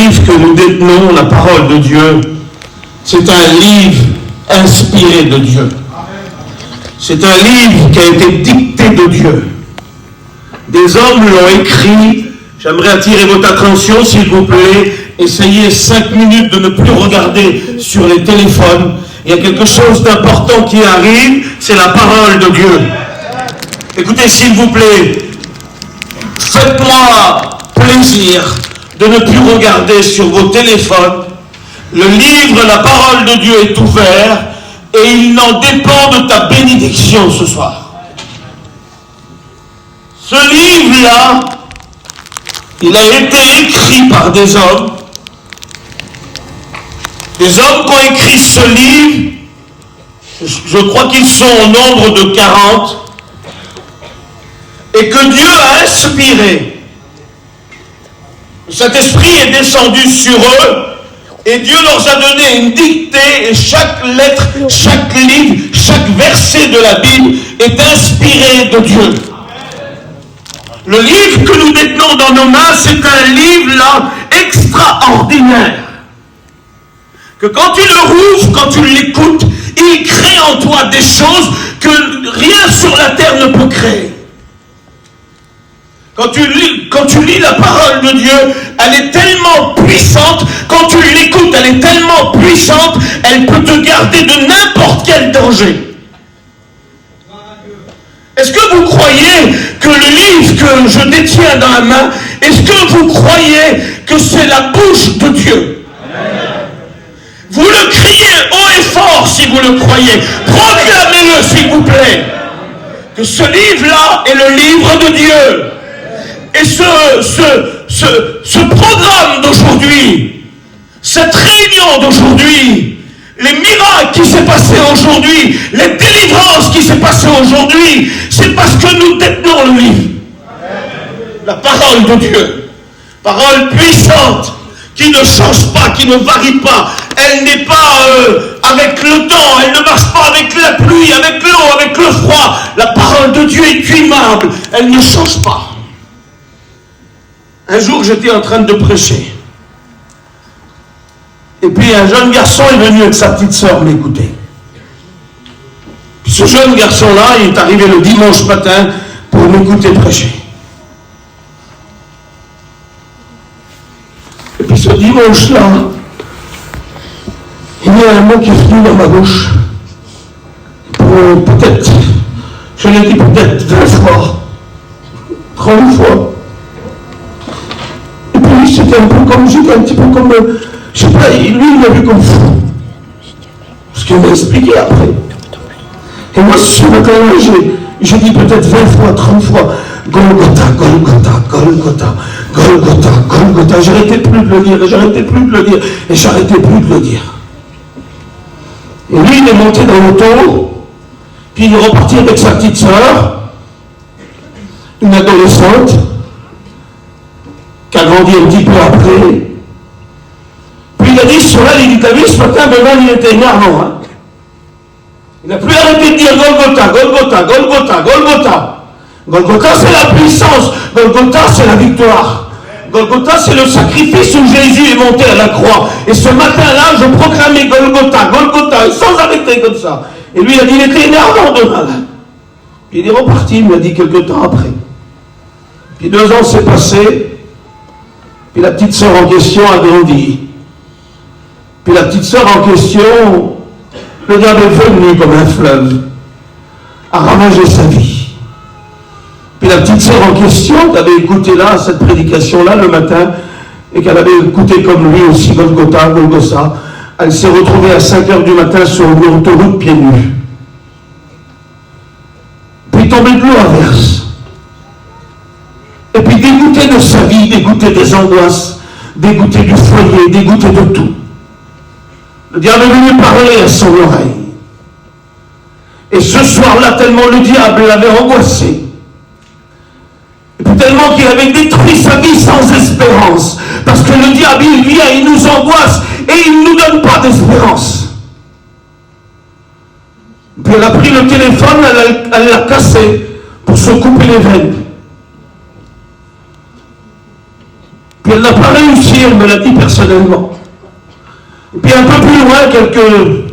livre que nous détenons, la parole de Dieu, c'est un livre inspiré de Dieu. C'est un livre qui a été dicté de Dieu. Des hommes l'ont écrit. J'aimerais attirer votre attention, s'il vous plaît. Essayez 5 minutes de ne plus regarder sur les téléphones. Il y a quelque chose d'important qui arrive, c'est la parole de Dieu. Écoutez, s'il vous plaît, faites-moi plaisir de ne plus regarder sur vos téléphones. Le livre, la parole de Dieu est ouvert et il n'en dépend de ta bénédiction ce soir. Ce livre-là, il a été écrit par des hommes qui ont écrit ce livre. Je crois qu'ils sont au nombre de 40 et que Dieu a inspiré. Le Saint-Esprit est descendu sur eux et Dieu leur a donné une dictée et chaque lettre, chaque livre, chaque verset de la Bible est inspiré de Dieu. Le livre que nous détenons dans nos mains, c'est un livre là extraordinaire. Que quand tu le rouvres, quand tu l'écoutes, il crée en toi des choses que rien sur la terre ne peut créer. Quand tu lis la parole de Dieu, elle est tellement puissante, quand tu l'écoutes, elle est tellement puissante, elle peut te garder de n'importe quel danger. Est-ce que vous croyez que le livre que je détiens dans la main, est-ce que vous croyez que c'est la bouche de Dieu? Vous le criez haut et fort si vous le croyez. Proclamez-le s'il vous plaît. Que ce livre-là est le livre de Dieu. Et ce programme d'aujourd'hui, cette réunion d'aujourd'hui, les miracles qui s'est passé aujourd'hui, les délivrances qui s'est passé aujourd'hui, c'est parce que nous détenons le livre. La parole de Dieu. Parole puissante, qui ne change pas, qui ne varie pas. Elle n'est pas avec le temps, elle ne marche pas avec la pluie, avec l'eau, avec le froid. La parole de Dieu est immuable, elle ne change pas. Un jour, j'étais en train de prêcher. Et puis un jeune garçon est venu avec sa petite sœur m'écouter. Puis ce jeune garçon-là, il est arrivé le dimanche matin pour m'écouter prêcher. Et puis ce dimanche-là, il y a un mot qui est venu dans ma bouche. Peut-être, je l'ai dit peut-être 20 fois, 30 fois. Et puis c'était un peu comme, j'étais un petit peu comme, je sais pas, lui il m'a vu comme fou. Ce qu'il m'a expliqué après. Et moi ce matin-là, j'ai dit peut-être 20 fois, 30 fois, Golgotha, Golgotha, Golgotha, Golgotha, Golgotha. J'arrêtais plus de le dire, et j'arrêtais plus de le dire, et j'arrêtais plus de le dire. Et lui, il est monté dans l'auto, puis il est reparti avec sa petite sœur, une adolescente, qui a grandi un petit peu après. Puis il a dit, sur elle, il dit, t'as vu, ce matin, Benoît, il était énervant, hein. Il n'a plus arrêté de dire Golgotha, Golgotha, Golgotha, Golgotha. Golgotha, c'est la puissance. Golgotha, c'est la victoire. Golgotha, c'est le sacrifice où Jésus est monté à la croix. Et ce matin-là, je proclamais Golgotha, Golgotha, sans arrêter comme ça. Et lui, il a dit, il était énervant de malade. Puis il est reparti, il m'a dit quelque temps après. Puis 2 ans s'est passé. Puis la petite sœur en question a grandi. Puis la petite sœur en question, le diable est venu comme un fleuve, a ravagé sa vie. Puis la petite sœur en question, qui avait écouté là, cette prédication-là le matin, et qu'elle avait écouté comme lui aussi Golgotha, Golgotha, elle s'est retrouvée à 5h du matin sur une autoroute pieds nus. Puis tombée de l'eau à verse. Et puis dégoûtée de sa vie, dégoûtée des angoisses, dégoûtée du foyer, dégoûtée de tout. Le diable est venu parler à son oreille. Et ce soir-là, tellement le diable l'avait angoissé, et puis tellement qu'il avait détruit sa vie sans espérance, parce que le diable, il vient, il nous angoisse, et il ne nous donne pas d'espérance. Puis elle a pris le téléphone, elle l'a cassé, pour se couper les veines. Puis elle n'a pas réussi, elle me l'a dit personnellement. Et puis un peu plus loin, quelques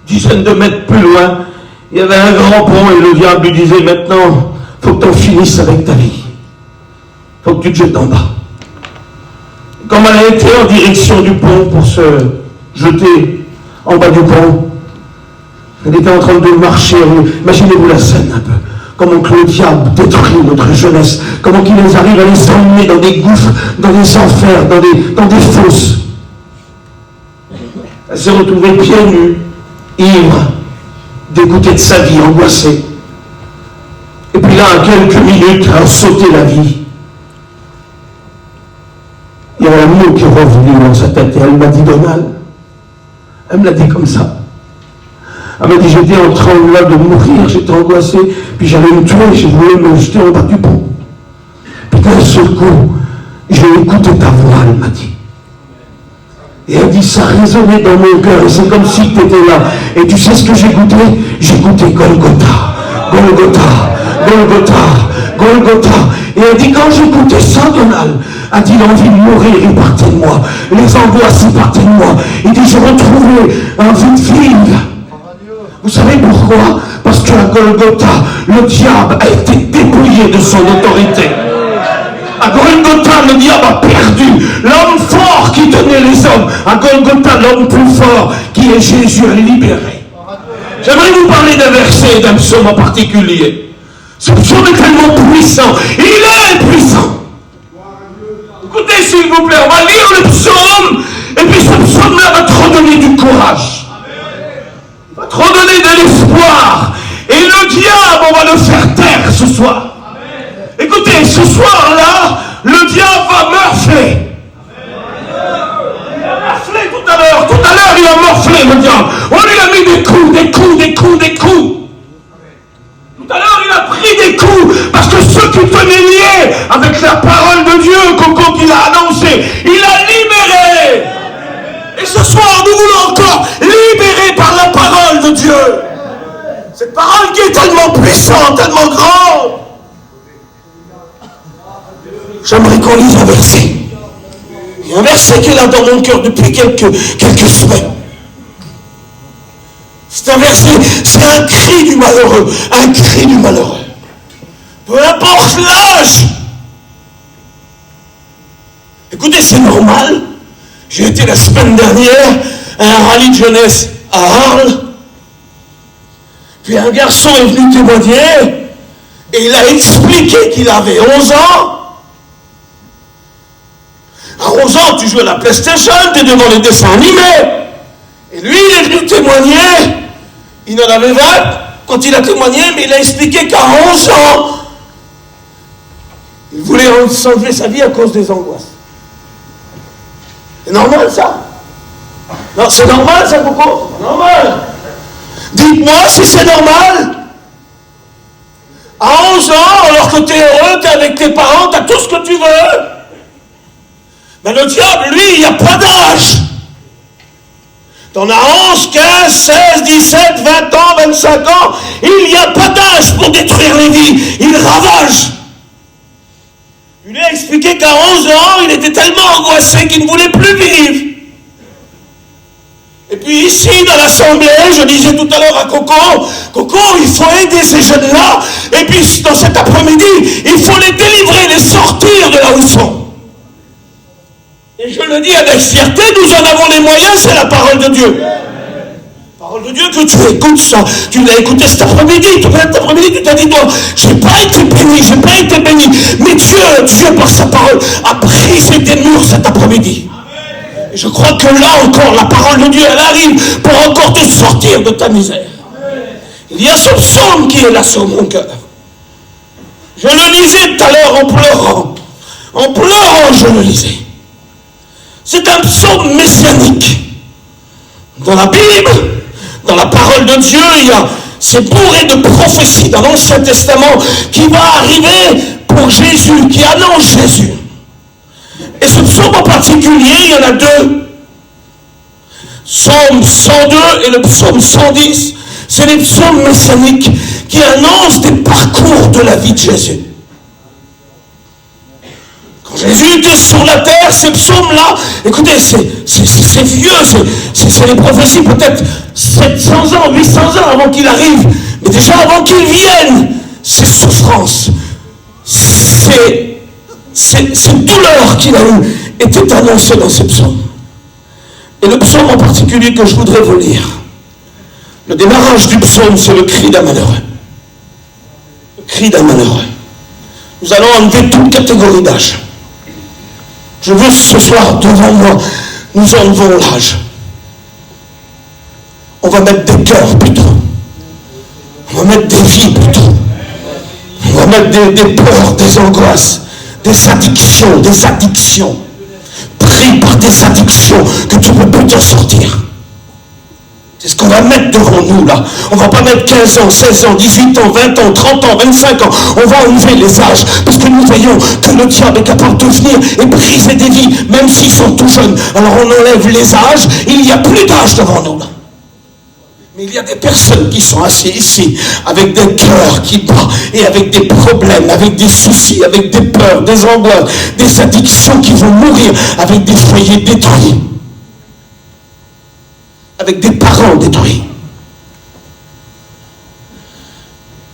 dizaines de mètres plus loin, il y avait un grand pont et le diable lui disait maintenant, il faut que tu en finisses avec ta vie. Il faut que tu te jettes en bas. Et comme elle a été en direction du pont pour se jeter en bas du pont, elle était en train de marcher. Imaginez-vous la scène un peu. Comment que le diable détruit notre jeunesse. Comment qu'il les arrive à les emmener dans des gouffres, dans des enfers, dans des fosses. Elle s'est retrouvée pieds nus, ivre, dégoûtée de sa vie, angoissée. Et puis là, en quelques minutes, elle a sauté la vie. Il y a un mot qui est revenu dans sa tête et elle m'a dit, Donald, elle me l'a dit comme ça. Elle m'a dit, j'étais en train là de mourir, j'étais angoissé, puis j'allais me tuer, je voulais me jeter en bas du pont. Puis d'un seul coup, j'ai écouté ta voix, elle m'a dit. Et elle dit, ça résonnait dans mon cœur, et c'est comme si tu étais là. Et tu sais ce que j'ai goûté? J'ai goûté Golgotha, Golgotha, Golgotha, Golgotha. Et elle dit, quand j'écoutais ça, Donald, elle dit, l'envie de mourir, il partait de moi. Les angoisses, il partait de moi. Il dit, je retrouvais envie de vivre. Vous savez pourquoi? Parce qu'à Golgotha, le diable a été dépouillé de son autorité. À Golgotha, le diable a perdu l'homme fort qui tenait les hommes. À Golgotha, l'homme plus fort qui est Jésus est libéré. J'aimerais vous parler d'un verset, d'un psaume en particulier. Ce psaume est tellement puissant. Il est puissant. Écoutez, s'il vous plaît, on va lire le psaume, et puis ce psaume-là va te redonner du courage. Va te redonner de l'espoir. Et le diable, on va le faire taire ce soir. Écoutez, ce soir-là, le diable va morfler. Il a morflé tout à l'heure. Tout à l'heure, il a morflé, le diable. On lui a mis des coups, des coups, des coups, des coups. Tout à l'heure, il a pris des coups parce que ceux qui tenaient liés avec la parole de Dieu, Coco qu'il a annoncé, il a libéré. Et ce soir, nous voulons encore libérer par la parole de Dieu. Cette parole qui est tellement puissante, tellement grande. J'aimerais qu'on lise un verset. Il y a un verset qui est là dans mon cœur depuis quelques semaines. C'est un verset, c'est un cri du malheureux. Un cri du malheureux. Peu importe l'âge. Écoutez, c'est normal. J'ai été la semaine dernière à un rallye de jeunesse à Arles. Puis un garçon est venu témoigner et il a expliqué qu'il avait 11 ans. À 11 ans, tu joues à la PlayStation, tu es devant les dessins animés. Et lui, il est venu témoigner. Il en avait 20 quand il a témoigné, mais il a expliqué qu'à 11 ans, il voulait s'enlever sa vie à cause des angoisses. C'est normal, ça? Non, c'est normal, ça, Coco? C'est normal. Dites-moi si c'est normal. À 11 ans, alors que tu es heureux, tu es avec tes parents, tu as tout ce que tu veux. Mais le diable, lui, il n'y a pas d'âge. T'en as 11, 15, 16, 17, 20 ans, 25 ans. Il n'y a pas d'âge pour détruire les vies. Il ravage. Il lui a expliqué qu'à 11 ans, il était tellement angoissé qu'il ne voulait plus vivre. Et puis ici, dans l'assemblée, je disais tout à l'heure à Coco, il faut aider ces jeunes-là. Et puis, dans cet après-midi, il faut les délivrer, les sortir de là où ils sont. Et je le dis avec fierté, nous en avons les moyens, c'est la parole de Dieu. La parole de Dieu que tu écoutes ça. Tu l'as écouté cet après-midi. Cet après-midi, tu t'as dit, toi, j'ai pas été béni. Mais Dieu, par sa parole, a brisé des murs cet après-midi. Et je crois que là encore, la parole de Dieu, elle arrive pour encore te sortir de ta misère. Il y a ce psaume qui est là sur mon cœur. Je le lisais tout à l'heure en pleurant. En pleurant, je le lisais. C'est un psaume messianique. Dans la Bible, dans la parole de Dieu, c'est bourré de prophéties dans l'Ancien Testament qui va arriver pour Jésus, qui annonce Jésus. Et ce psaume en particulier, il y en a deux. Psaume 102 et le psaume 110, c'est les psaumes messianiques qui annoncent des parcours de la vie de Jésus. Quand huttes sur la terre, ces psaumes-là, écoutez, c'est vieux, c'est les prophéties peut-être 700 ans, 800 ans avant qu'il arrive. Mais déjà avant qu'il vienne, ces souffrances, ces douleurs qu'il a eues étaient annoncées dans ces psaumes. Et le psaume en particulier que je voudrais vous lire, le démarrage du psaume, c'est le cri d'un malheureux. Le cri d'un malheureux. Nous allons enlever toute catégorie d'âge. Je veux ce soir, devant moi, nous enlevons l'âge. On va mettre des cœurs plutôt. On va mettre des vies plutôt. On va mettre des peurs, des angoisses, des addictions, pris par des addictions que tu ne peux plus t'en sortir. C'est ce qu'on va mettre devant nous là. On ne va pas mettre 15 ans, 16 ans, 18 ans, 20 ans, 30 ans, 25 ans. On va enlever les âges parce que nous voyons que le diable est capable de venir et briser des vies, même s'ils sont tout jeunes. Alors on enlève les âges, il n'y a plus d'âge devant nous là. Mais il y a des personnes qui sont assises ici avec des cœurs qui battent et avec des problèmes, avec des soucis, avec des peurs, des angoisses, des addictions qui vont mourir, avec des foyers détruits, avec des parents détruits.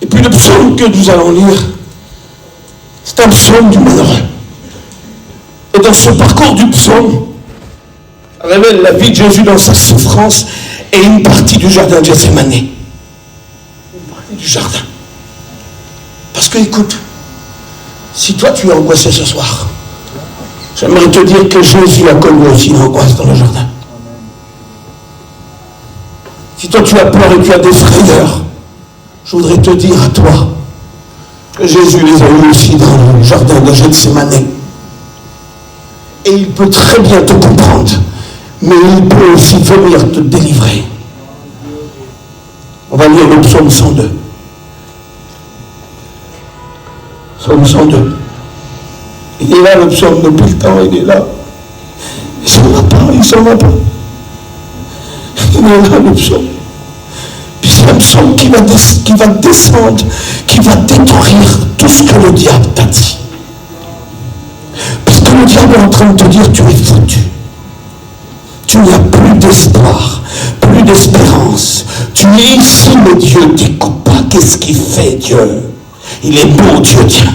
Et puis le psaume que nous allons lire, c'est un psaume du malheureux. Et dans ce parcours du psaume, révèle la vie de Jésus dans sa souffrance et une partie du jardin de Gethsémani. Une partie du jardin. Parce que écoute, si toi tu es angoissé ce soir, j'aimerais te dire que Jésus a connu aussi l'angoisse dans le jardin. Si toi tu as peur et tu as des frayeurs, je voudrais te dire à toi que Jésus les a eu aussi dans le jardin de Gethsémani. Et il peut très bien te comprendre, mais il peut aussi venir te délivrer. On va lire le psaume 102. Psaume 102. Il est là le psaume depuis le temps, il est là. Il s'en va pas, il s'en va pas. Il est là le psaume. Puis c'est un psaume qui va descendre, qui va détruire tout ce que le diable t'a dit. Parce que le diable est en train de te dire tu es foutu. Tu n'as plus d'espoir, plus d'espérance. Tu es ici, mais Dieu ne t'écoute pas. Qu'est-ce qu'il fait, Dieu? Il est beau, Dieu, tiens.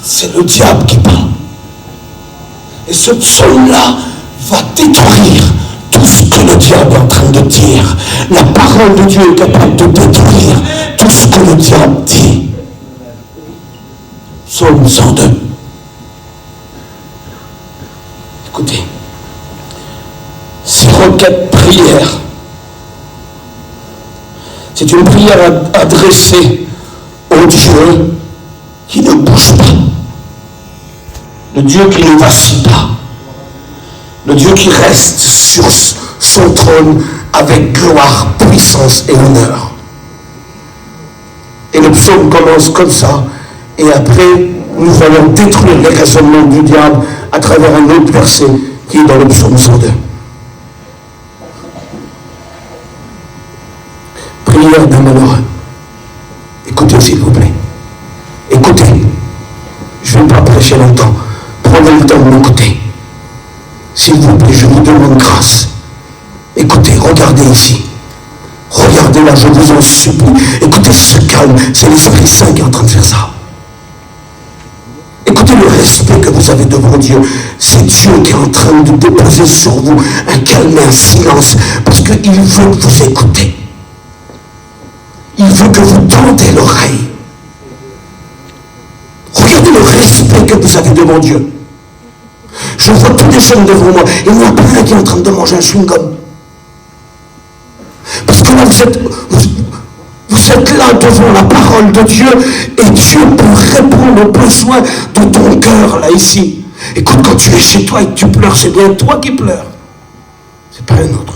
C'est le diable qui parle. Et ce psaume-là va détruire tout ce que le diable est en train de dire. La parole de Dieu est capable de détruire tout ce que le diable dit. Psaume 102. Écoutez. Ces requêtes prières, c'est une prière adressée au Dieu qui ne bouge pas, le Dieu qui ne vacille pas, le Dieu qui reste sur son trône avec gloire, puissance et honneur. Et le psaume commence comme ça, et après nous allons détruire les raisonnements du diable à travers un autre verset qui est dans le psaume 102. Prière d'un malheureux. Écoutez s'il vous plaît. Écoutez. Je ne vais pas prêcher longtemps. Prenez le temps de m'écouter. S'il vous plaît, je vous demande grâce. Écoutez, regardez ici. Regardez là, je vous en supplie. Écoutez ce calme. C'est l'Esprit Saint qui est en train de faire ça. Écoutez le respect que vous avez devant Dieu. C'est Dieu qui est en train de déposer sur vous un calme et un silence. Parce qu'il veut vous écouter. Il veut que vous tendez l'oreille. Regardez le respect que vous avez devant Dieu. Je vois tous les jeunes devant moi. Il n'y en a pas un qui est en train de manger un chewing-gum. Parce que là, vous êtes là devant la parole de Dieu et Dieu peut répondre aux besoins de ton cœur, là, ici. Écoute, quand tu es chez toi et que tu pleures, c'est bien toi qui pleures. C'est pas un autre.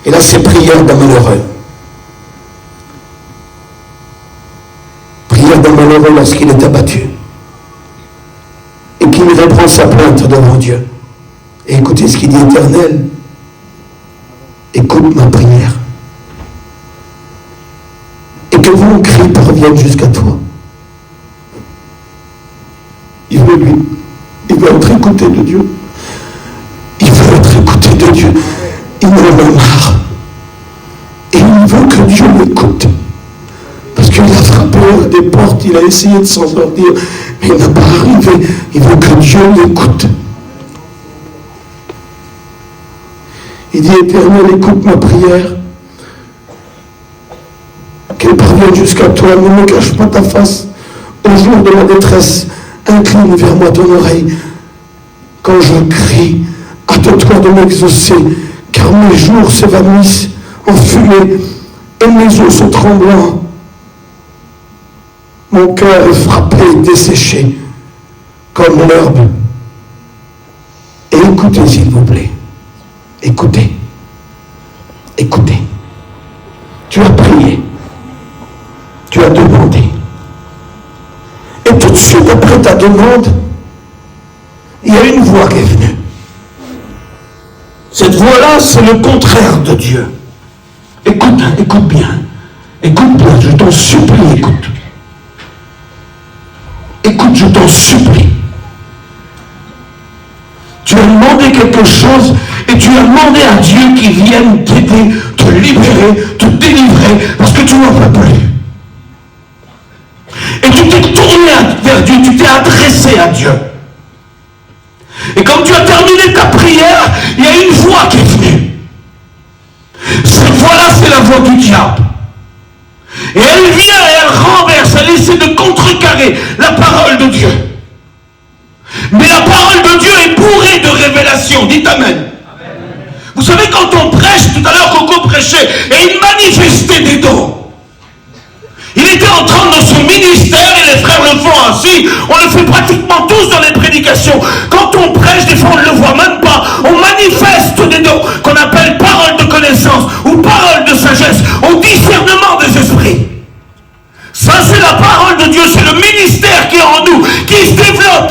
Et là, c'est prière d'un malheureux. Prière d'un malheureux lorsqu'il est abattu et qu'il reprend sa plainte devant Dieu. Et écoutez ce qu'il dit: Éternel, écoute ma prière et que mon cri parvienne jusqu'à toi. Il veut lui écouter de Dieu. Il veut être écouté de Dieu. Il en a marre. Et il veut que Dieu l'écoute. Parce qu'il a frappé à des portes, il a essayé de s'en sortir, mais il n'a pas arrivé. Il veut que Dieu l'écoute. Il dit, Éternel, écoute ma prière. Qu'elle parvienne jusqu'à toi, ne me cache pas ta face. Au jour de ma détresse, incline vers moi ton oreille. Quand je crie, hâte-toi de m'exaucer, car mes jours s'évanouissent en fumée et mes os sont tremblants. Mon cœur est frappé et desséché comme l'herbe. Et écoutez, s'il vous plaît. Écoutez. Écoutez. Tu as prié. Tu as demandé. Et tout de suite après ta demande, il y a une voix qui est venue. Cette voix-là, c'est le contraire de Dieu. Écoute, écoute bien. Écoute bien, je t'en supplie, écoute. Écoute, je t'en supplie. Tu as demandé quelque chose et tu as demandé à Dieu qu'il vienne t'aider, te libérer, te délivrer, parce que tu n'en peux plus. Et tu t'es tourné vers Dieu, tu t'es adressé à Dieu. Et quand tu as terminé ta prière, il y a une voix qui est venue. Cette voix-là, c'est la voix du diable. Et elle vient et elle renverse, elle essaie de contrecarrer la parole de Dieu. Mais la parole de Dieu est bourrée de révélations. Dites Amen. Amen. Vous savez, quand on prêche, tout à l'heure Coco prêchait, et il manifestait des dons. Il était en train dans son ministère, et les frères le font ainsi, on le fait pratiquement tous dans les prédications. Quand on prêche, des fois on ne le voit même pas, on manifeste des dons qu'on appelle parole de connaissance, ou parole de sagesse, au discernement des esprits. Ça c'est la parole de Dieu, c'est le ministère qui est en nous, qui se développe.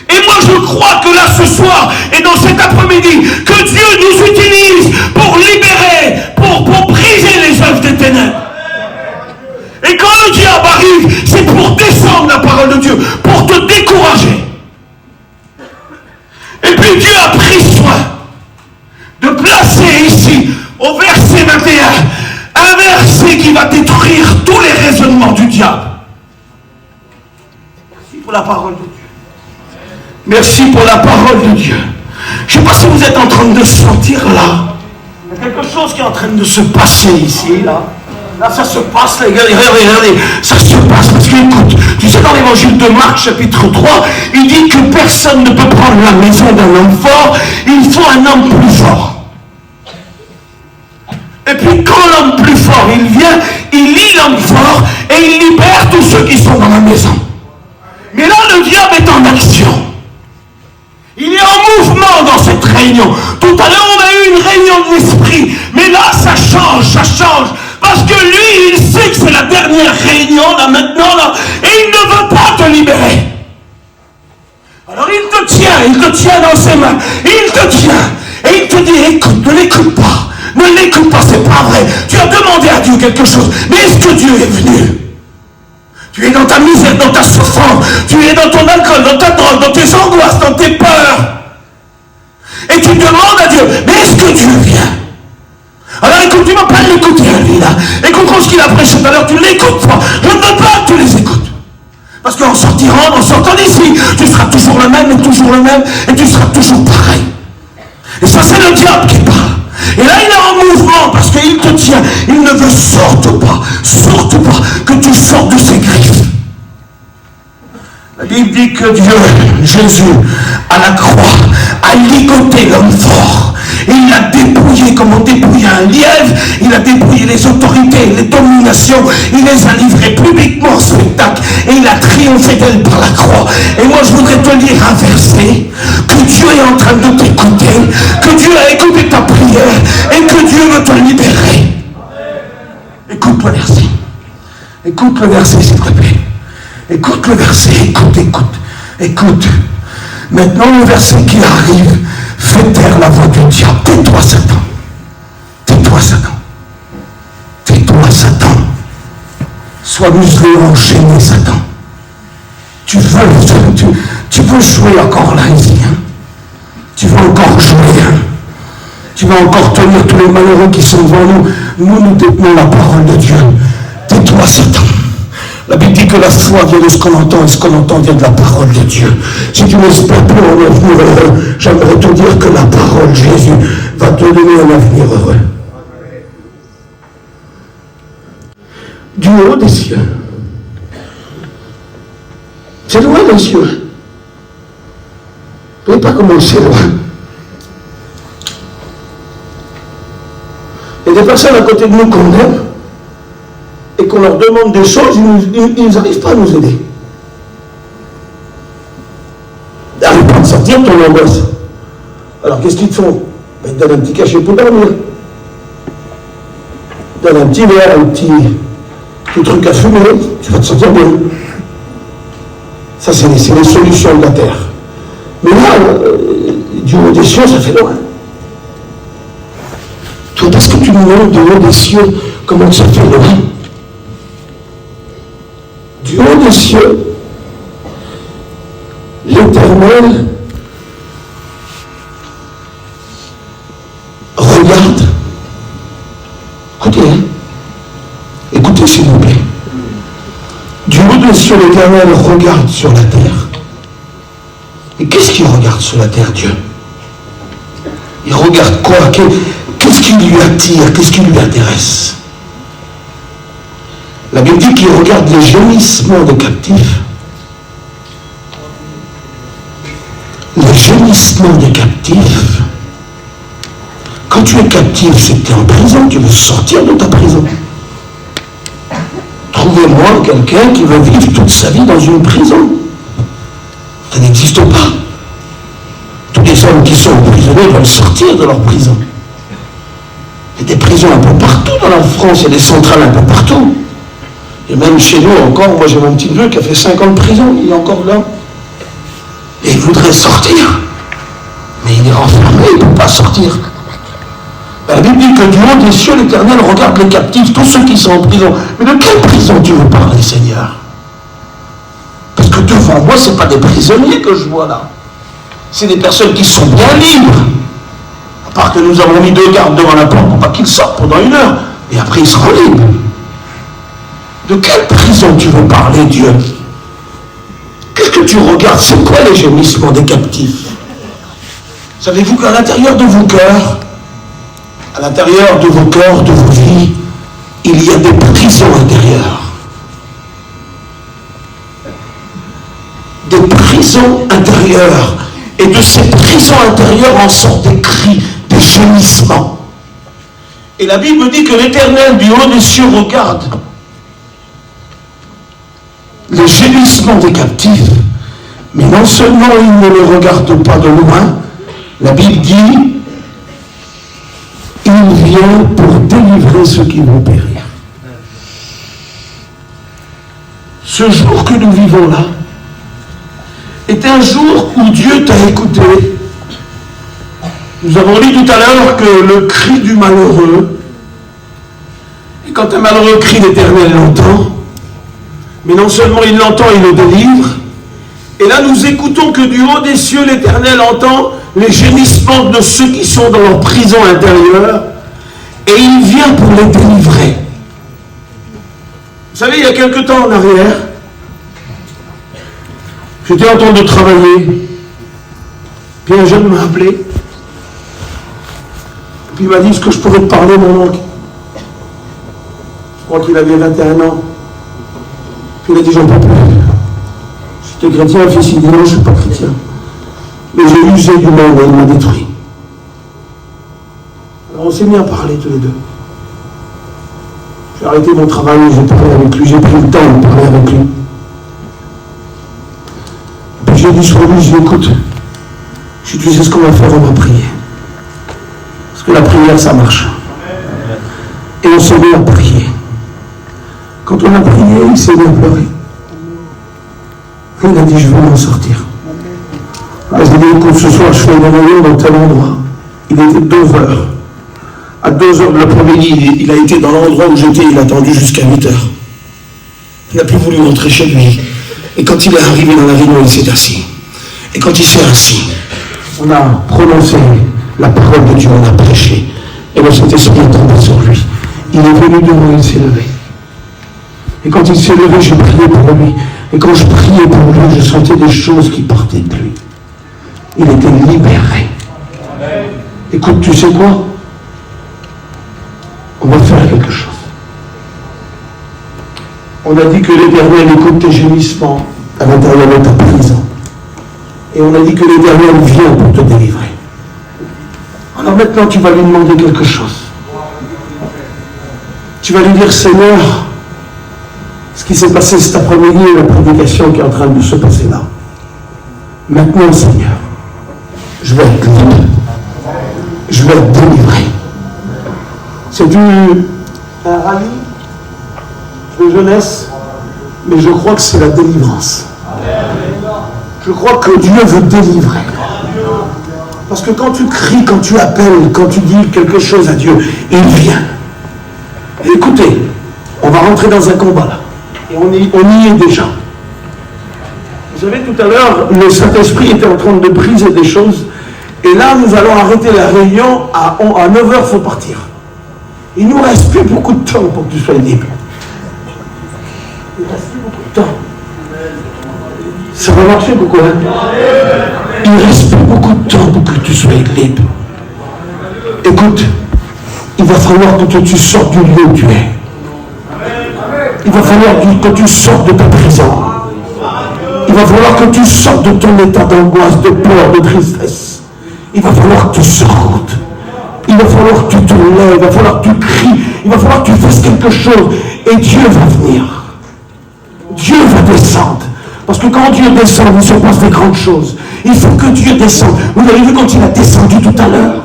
Et moi je crois que là ce soir, et dans cet après-midi, que Dieu nous utilise pour libérer, pour briser les œuvres des ténèbres. Et quand le diable arrive, c'est pour descendre la parole de Dieu, pour te décourager. Et puis Dieu a pris soin de placer ici, au verset 21, un verset qui va détruire tous les raisonnements du diable. Merci pour la parole de Dieu. Merci pour la parole de Dieu. Je ne sais pas si vous êtes en train de sentir là. Il y a quelque chose qui est en train de se passer ici, là. Là, ça se passe, les gars, regardez, ça se passe, parce que, écoute, tu sais, dans l'évangile de Marc, chapitre 3, il dit que personne ne peut prendre la maison d'un homme fort, il faut un homme plus fort. Et puis, quand l'homme plus fort, il vient, il lie l'homme fort, et il libère tous ceux qui sont dans la maison. Mais là, le diable est en action. Il est en mouvement dans cette réunion. Tout à l'heure, on a eu une réunion de l'esprit, mais là, ça change, parce que lui, il sait que c'est la dernière réunion, là, maintenant, là, et il ne veut pas te libérer. Alors il te tient dans ses mains, il te tient, et il te dit, écoute, ne l'écoute pas, c'est pas vrai. Tu as demandé à Dieu quelque chose, mais est-ce que Dieu est venu? Tu es dans ta misère, dans ta souffrance, tu es dans ton alcool, dans ta drogue, dans tes angoisses, dans tes peurs. Et tu demandes à Dieu, mais est-ce que Dieu vient? Alors écoute, tu ne vas pas l'écouter à lui là. Écoute ce qu'il a prêché tout à l'heure, tu l'écoutes pas. Je ne veux pas que tu les écoutes. Parce qu'en sortant d'ici, tu seras toujours le même, et tu seras toujours pareil. Et ça c'est le diable qui parle. Et là il est en mouvement parce qu'il te tient. Il ne veut surtout pas que tu sortes de ses griffes. La Bible dit que Dieu, Jésus, à la croix, a ligoté l'homme fort. Et il a dépouillé, comme on dépouille un lièvre, il a dépouillé les autorités, les dominations, il les a livrées publiquement en spectacle, et il a triomphé d'elle par la croix. Et moi je voudrais te lire un verset, que Dieu est en train de t'écouter, que Dieu a écouté ta prière, et que Dieu veut te libérer. Écoute le verset. Écoute le verset, s'il te plaît. Écoute le verset, écoute. Maintenant le verset qui arrive, fais taire la voix du diable. Tais-toi, Satan. Sois muselé, enchaîné, Satan. Tu veux jouer encore là, ici. Hein? Tu veux encore jouer. Hein? Tu vas encore tenir tous les malheureux qui sont devant nous. Nous détenons la parole de Dieu. Tais-toi, Satan. La Bible dit que la foi vient de ce qu'on entend, et ce qu'on entend vient de la parole de Dieu. Si tu n'espères plus en avenir heureux, j'aimerais te dire que la parole de Jésus va te donner un avenir heureux. Du haut des cieux. C'est loin les cieux. Vous ne voyez pas comment c'est loin. Il y a des personnes à côté de nous qu'on aime et qu'on leur demande des choses, ils n'arrivent pas à nous aider. Ils n'arrivent pas à sortir de ton angoisse. Alors qu'est-ce qu'ils te font? Ils te donnent un petit cachet pour dormir. Ils te donnent un petit verre, un petit truc à fumer, tu vas te sentir bien. Ça, c'est les solutions de la terre. Mais là, du haut des cieux, ça fait loin. Toi, parce que tu me demandes du haut des cieux, comment ça fait loin? Du haut des cieux, l'Éternel regarde. Écoutez, hein? Écoutez s'il vous plaît. Du haut des cieux, l'Éternel regarde sur la terre. Et qu'est-ce qu'il regarde sur la terre, Dieu? Il regarde quoi? Qu'est-ce qui lui attire? Qu'est-ce qui lui intéresse? La Bible dit qu'il regarde les gémissements des captifs. Les gémissements des captifs. Quand tu es captif, c'est que tu es en prison, tu veux sortir de ta prison. Trouvez-moi quelqu'un qui veut vivre toute sa vie dans une prison. Ça n'existe pas. Tous les hommes qui sont emprisonnés veulent sortir de leur prison. Il y a des prisons un peu partout dans la France, il y a des centrales un peu partout. Et même chez nous encore, moi j'ai mon petit neveu qui a fait 5 ans de prison, il est encore là. Et il voudrait sortir. Mais il est enfermé, il ne peut pas sortir. La Bible dit que du haut des cieux, l'Éternel regarde les captifs, tous ceux qui sont en prison. Mais de quelle prison tu veux parler, Seigneur? Parce que devant moi, ce n'est pas des prisonniers que je vois là. C'est des personnes qui sont bien libres. À part que nous avons mis 2 gardes devant la porte pour pas qu'ils sortent pendant 1 heure. Et après, ils seront libres. De quelle prison tu veux parler, Dieu? Qu'est-ce que tu regardes? C'est quoi les gémissements des captifs? Savez-vous qu'à l'intérieur de vos cœurs, à l'intérieur de vos cœurs, de vos vies, il y a des prisons intérieures. Des prisons intérieures. Et de ces prisons intérieures en sortent des cris, des gémissements. Et la Bible dit que l'Éternel du haut des cieux regarde les gémissements des captifs. Mais non seulement il ne les regarde pas de loin, la Bible dit il vient pour délivrer ceux qui vont périr. Ce jour que nous vivons là est un jour où Dieu t'a écouté. Nous avons dit tout à l'heure que le cri du malheureux, et quand un malheureux crie, l'Éternel l'entend, mais non seulement il l'entend, il le délivre, et là nous écoutons que du haut des cieux, l'Éternel entend les gémissements de ceux qui sont dans leur prison intérieure, et il vient pour les délivrer. Vous savez, il y a quelque temps en arrière, j'étais en train de travailler, puis un jeune m'a appelé, puis il m'a dit, est-ce que je pourrais te parler, mon oncle? Je crois qu'il avait 21 ans. Puis il a dit, j'en peux plus. J'étais chrétien, fils, il dit, non, je ne suis pas chrétien. Mais j'ai usé du monde et il m'a détruit. Alors on s'est mis à parler tous les deux. J'ai arrêté mon travail, j'ai parlé avec lui, j'ai pris le temps de parler avec lui. Puis j'ai dit sur lui, je dis, écoute, tu sais ce qu'on va faire, on va prier. Parce que la prière, ça marche. Et on s'est mis à prier. Quand on a prié, il s'est mis à pleurer. Et il a dit, je veux m'en sortir. Alors je lui ai dit, écoute, ce soir, je fais une réunion dans tel endroit. Il était 2 heures. À 2 heures de l'après-midi, il a été dans l'endroit où j'étais, il a attendu jusqu'à 8 heures. Il n'a plus voulu rentrer chez lui. Et quand il est arrivé dans la réunion, il s'est assis. Et quand il s'est assis, on a prononcé la parole de Dieu, on a prêché. Et le Saint-Esprit est tombé sur lui. Il est venu devant, il s'est levé. Et quand il s'est levé, j'ai prié pour lui. Et quand je priais pour lui, je sentais des choses qui partaient de lui. Il était libéré. Écoute, tu sais quoi? On va faire quelque chose. On a dit que l'Éternel écoute tes gémissements à l'intérieur de ta prison. Et on a dit que l'Éternel vient pour te délivrer. Alors maintenant, tu vas lui demander quelque chose. Tu vas lui dire, Seigneur, ce qui s'est passé cet après-midi et la prédication qui est en train de se passer là. Maintenant, Seigneur, je vais être libre. Je vais être délivré. C'est un rallye de jeunesse, mais je crois que c'est la délivrance. Je crois que Dieu veut délivrer. Parce que quand tu cries, quand tu appelles, quand tu dis quelque chose à Dieu, il vient. Et écoutez, on va rentrer dans un combat là. Et on y est déjà. Vous savez, tout à l'heure, le Saint-Esprit était en train de briser des choses. Et là, nous allons arrêter la réunion. À 9h, il faut partir. Il ne nous reste plus beaucoup de temps pour que tu sois libre. Il ne reste plus beaucoup de temps. Ça va marcher beaucoup, hein? Il ne reste plus beaucoup de temps pour que tu sois libre. Écoute, il va falloir que tu sortes du lieu où tu es. Il va falloir que tu sortes de ta prison. Il va falloir que tu sortes de ton état d'angoisse, de peur, de tristesse. Il va falloir que tu sortes. Il va falloir que tu te lèves, il va falloir que tu cries, il va falloir que tu fasses quelque chose. Et Dieu va venir. Dieu va descendre. Parce que quand Dieu descend, il se passe des grandes choses. Il faut que Dieu descende. Vous avez vu quand il a descendu tout à l'heure?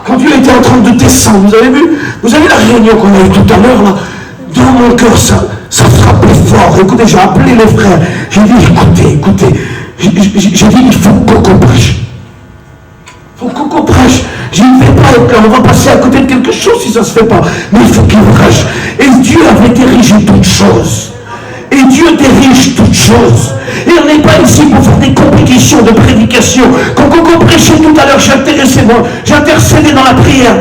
Quand Dieu était en train de descendre, vous avez vu? Vous avez la réunion qu'on a eue tout à l'heure là? Dans mon cœur, ça frappait fort. Écoutez, j'ai appelé les frères. J'ai dit, écoutez. J'ai dit, il faut qu'on prêche. Il faut qu'on prêche. Je ne vais pas être là, on va passer à côté de quelque chose si ça ne se fait pas. Mais il faut qu'il prêche. Et Dieu avait dirigé toutes choses. Et Dieu dirige toutes choses. Et on n'est pas ici pour faire des compétitions de prédication. Quand on prêchait tout à l'heure, j'intercédais dans la prière,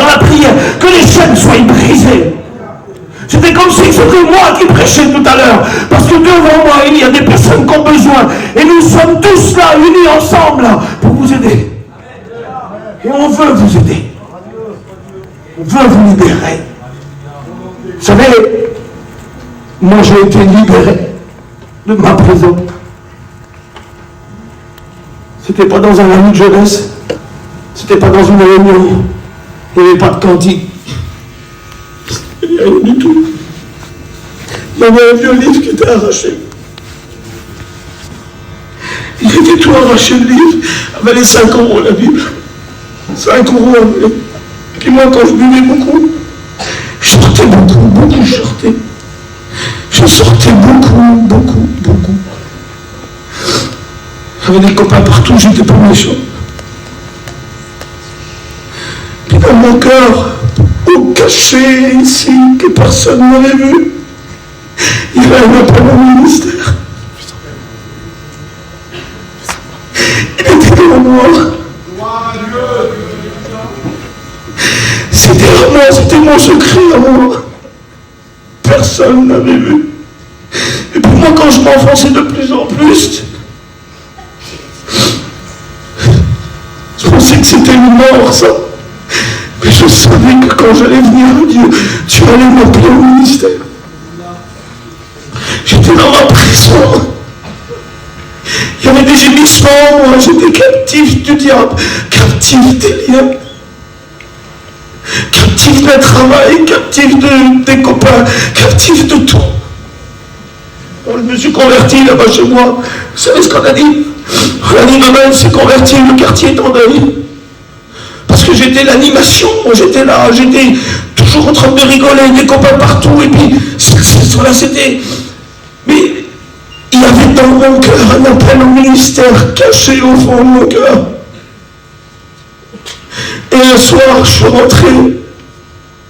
que les chaînes soient brisées. C'était comme si c'était moi qui prêchais tout à l'heure. Parce que devant moi, il y a des personnes qui ont besoin. Et nous sommes tous là, unis ensemble, là, pour vous aider. Et on veut vous aider. On veut vous libérer. Vous savez, moi j'ai été libéré de ma prison. C'était pas dans un ami de jeunesse. C'était pas dans une réunion. Il n'y avait pas de cantine. Il n'y avait rien du tout. Il y avait un vieux livre qui était arraché. Il était tout arraché, le livre. Il valait 5 € la Bible. 5 €. Puis moi, quand je buvais beaucoup, je sortais beaucoup, je sortais. Je sortais beaucoup. J'avais des copains partout, j'étais pas méchant. Puis dans mon cœur, au cachet ici, que personne n'avait vu, il y avait un appel au ministère. Il était devant moi. C'était à moi, c'était mon secret à moi. Personne n'avait vu. Et puis moi, quand je m'enfonçais de plus en plus, je pensais que c'était une mort, ça. Mais je savais que quand j'allais venir à Dieu, tu allais m'appeler au ministère. J'étais dans ma prison. Il y avait des gémissements, moi, j'étais captif du diable, captif des liens. Captif d'un travail, captif des copains, captif de tout. Quand je me suis converti là-bas chez moi, vous savez ce qu'on a dit? On a dit, demain, s'est converti, le quartier est en deuil. Parce que j'étais l'animation, j'étais là, j'étais toujours en train de rigoler, des copains partout, et puis, voilà, c'était... Mais il y avait dans mon cœur un appel au ministère caché au fond de mon cœur. Et un soir, je suis rentré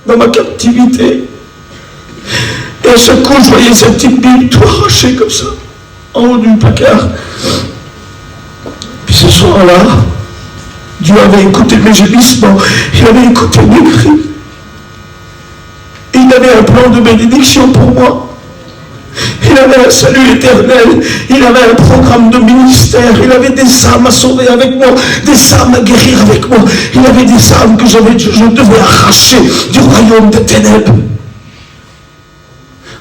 dans ma captivité. Et à chaque coup, je voyais cette petite Bible tout arrachée comme ça, en haut du placard. soir-là, Dieu avait écouté mes gémissements, il avait écouté mes cris. Et il avait un plan de bénédiction pour moi. Il avait un salut éternel, il avait un programme de ministère, il avait des âmes à sauver avec moi, des âmes à guérir avec moi, il avait des âmes que je devais arracher du royaume des ténèbres.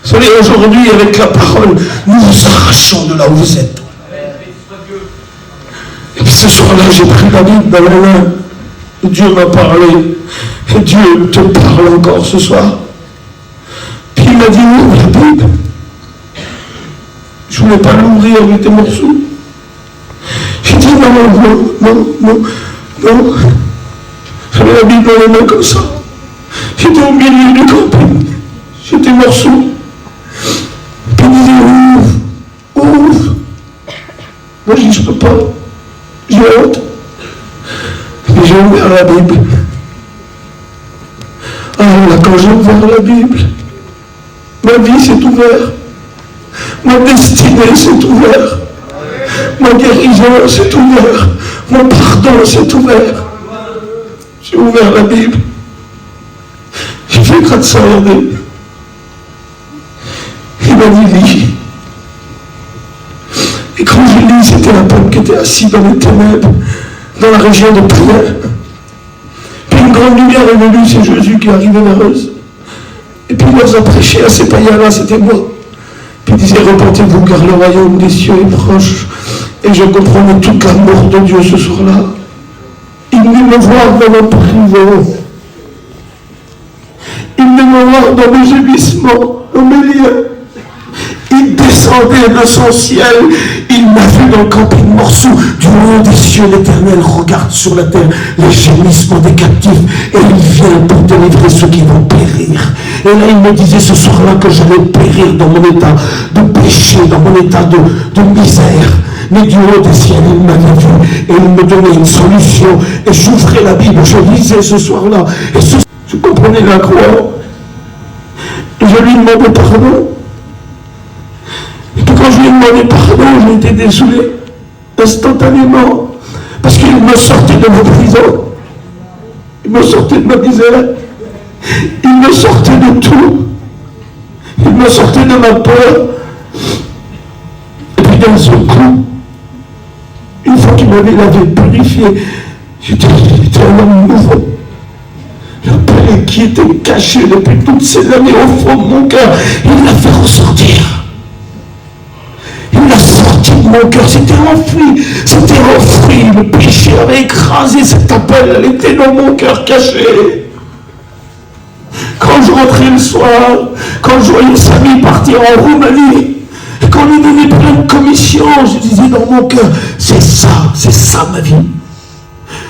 Vous savez, aujourd'hui, avec la parole, nous vous arrachons de là où vous êtes. Et puis ce soir-là, j'ai pris la Bible dans la main, et Dieu m'a parlé, et Dieu te parle encore ce soir. Puis il m'a dit, ouvre la Bible. Je ne voulais pas l'ouvrir avec des morceaux. J'ai dit non. J'avais la Bible dans les mains comme ça. J'étais au milieu du camping. J'étais morceau. Puis il disait ouvre. Moi je dis je ne peux pas. J'ai honte. Et j'ai ouvert la Bible. Alors là, quand j'ai ouvert la Bible, ma vie s'est ouverte. Ma destinée s'est ouverte. Ma guérison s'est ouverte. Mon pardon s'est ouvert. J'ai ouvert la Bible. J'ai fait grâce ça, regardez. Il m'a dit lis. Et quand je lis, c'était un peuple qui était assis dans les ténèbres, dans la région de prière. Puis une grande lumière est venue, c'est Jésus qui est arrivé vers eux. Et puis il leur a prêché à ces païens-là, c'était moi. Puis il disait, repentez-vous car le royaume des cieux est proche. Et je comprenais toute l'amour de Dieu ce soir-là. Il venait me voir dans ma prison. Il venait me voir dans mes gémissements, dans mes liens. Il descendait de son ciel. Il m'a vu dans le camping morceau. Du haut des cieux, l'Éternel regarde sur la terre les gémissements des captifs. Et il vient pour délivrer ceux qui vont périr. Et là, il me disait ce soir-là que j'allais périr dans mon état de péché, dans mon état de misère. Mais du haut des ciels, il m'avait vu et il me donnait une solution. Et j'ouvrais la Bible, je lisais ce soir-là. Et je comprenais la croix. Et je lui demandais pardon. Et puis quand je lui ai demandé pardon, j'ai été désolé instantanément. Parce qu'il me sortait de ma prison. Il me sortait de ma misère. Il me sortait de tout. Il me sortait de ma peur. Et puis d'un seul coup, une fois qu'il m'avait lavé, purifié, j'étais un homme nouveau. Le péché qui était caché depuis toutes ces années au fond de mon cœur, il l'a fait ressortir. Il l'a sorti de mon cœur, c'était enfoui. Le péché avait écrasé cet appel, elle était dans mon cœur caché. Quand je rentrais le soir, quand je voyais Samy partir en Roumanie, et qu'on lui donnait plein de commissions, je disais dans mon cœur, c'est ça ma vie.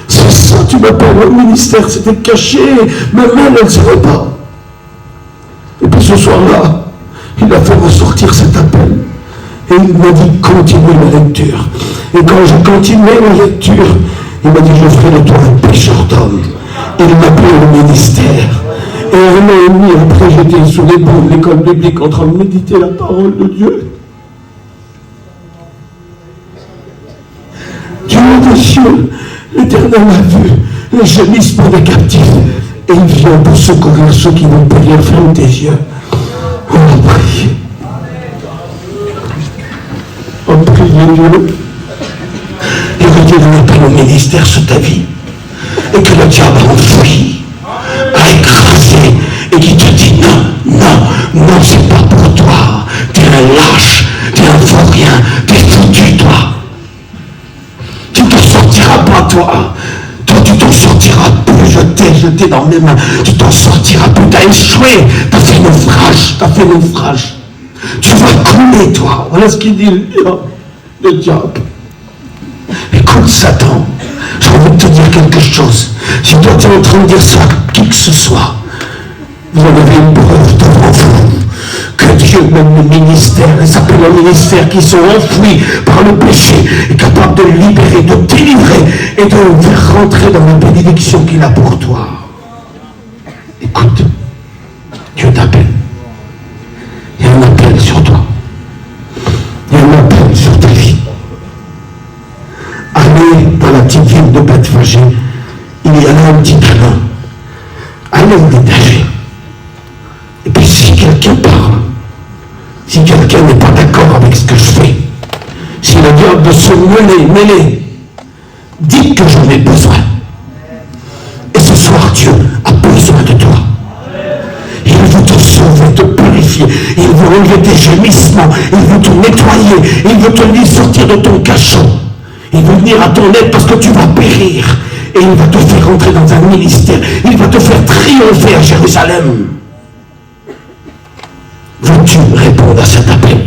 C'est ça, tu m'appelles au ministère, c'était caché, ma main elle ne savait pas. Et puis ce soir-là, il a fait ressortir cet appel. Et il m'a dit, continue la lecture. Et quand j'ai continué la lecture, il m'a dit, je ferai de toi un pécheur d'homme. Il m'a appelé au ministère. Et un an et demi après, j'étais sous les bancs de l'école biblique en train de méditer la parole de Dieu. Du haut des cieux, l'Éternel a vu les gémissements des captifs. Et il vient pour secourir ceux qui vont périr. Ferme tes yeux. On va prier. On prie Dieu. Et que Dieu nous appelle au ministère sur ta vie. Et que le diable enfuit, a écrasé, et qui te dit non, c'est pas pour toi. T'es un lâche, t'es un vaurien, t'es foutu, toi. Tu t'en sortiras pas, toi. Toi, tu t'en sortiras plus. Je t'ai jeté dans mes mains. Tu t'en sortiras plus. T'as échoué. T'as fait naufrage. Tu vas couler, toi. Voilà ce qu'il dit le diable. Écoute, Satan, j'ai envie de te dire quelque chose. Si toi tu es en train de dire ça à qui que ce soit, vous en avez une preuve devant vous que Dieu, même le ministère, les appels au ministère qui sont enfouis par le péché, est capable de libérer, de délivrer et de faire rentrer dans la bénédiction qu'il a pour toi. Écoute, Dieu t'appelle. Il y a un appel sur toi. Il y a un appel sur ta vie. Allez dans allez vous détacher. Et puis si quelqu'un parle, si quelqu'un n'est pas d'accord avec ce que je fais, si le diable de se mêler, dites que j'en ai besoin. Et ce soir, Dieu a besoin de toi. Il veut te sauver, te purifier. Il veut enlever tes gémissements. Il veut te nettoyer. Il veut te sortir de ton cachot. Il veut venir à ton aide parce que tu vas périr. Et il va te faire entrer dans un ministère. Il va te faire triompher à Jérusalem. Veux-tu répondre à cet appel?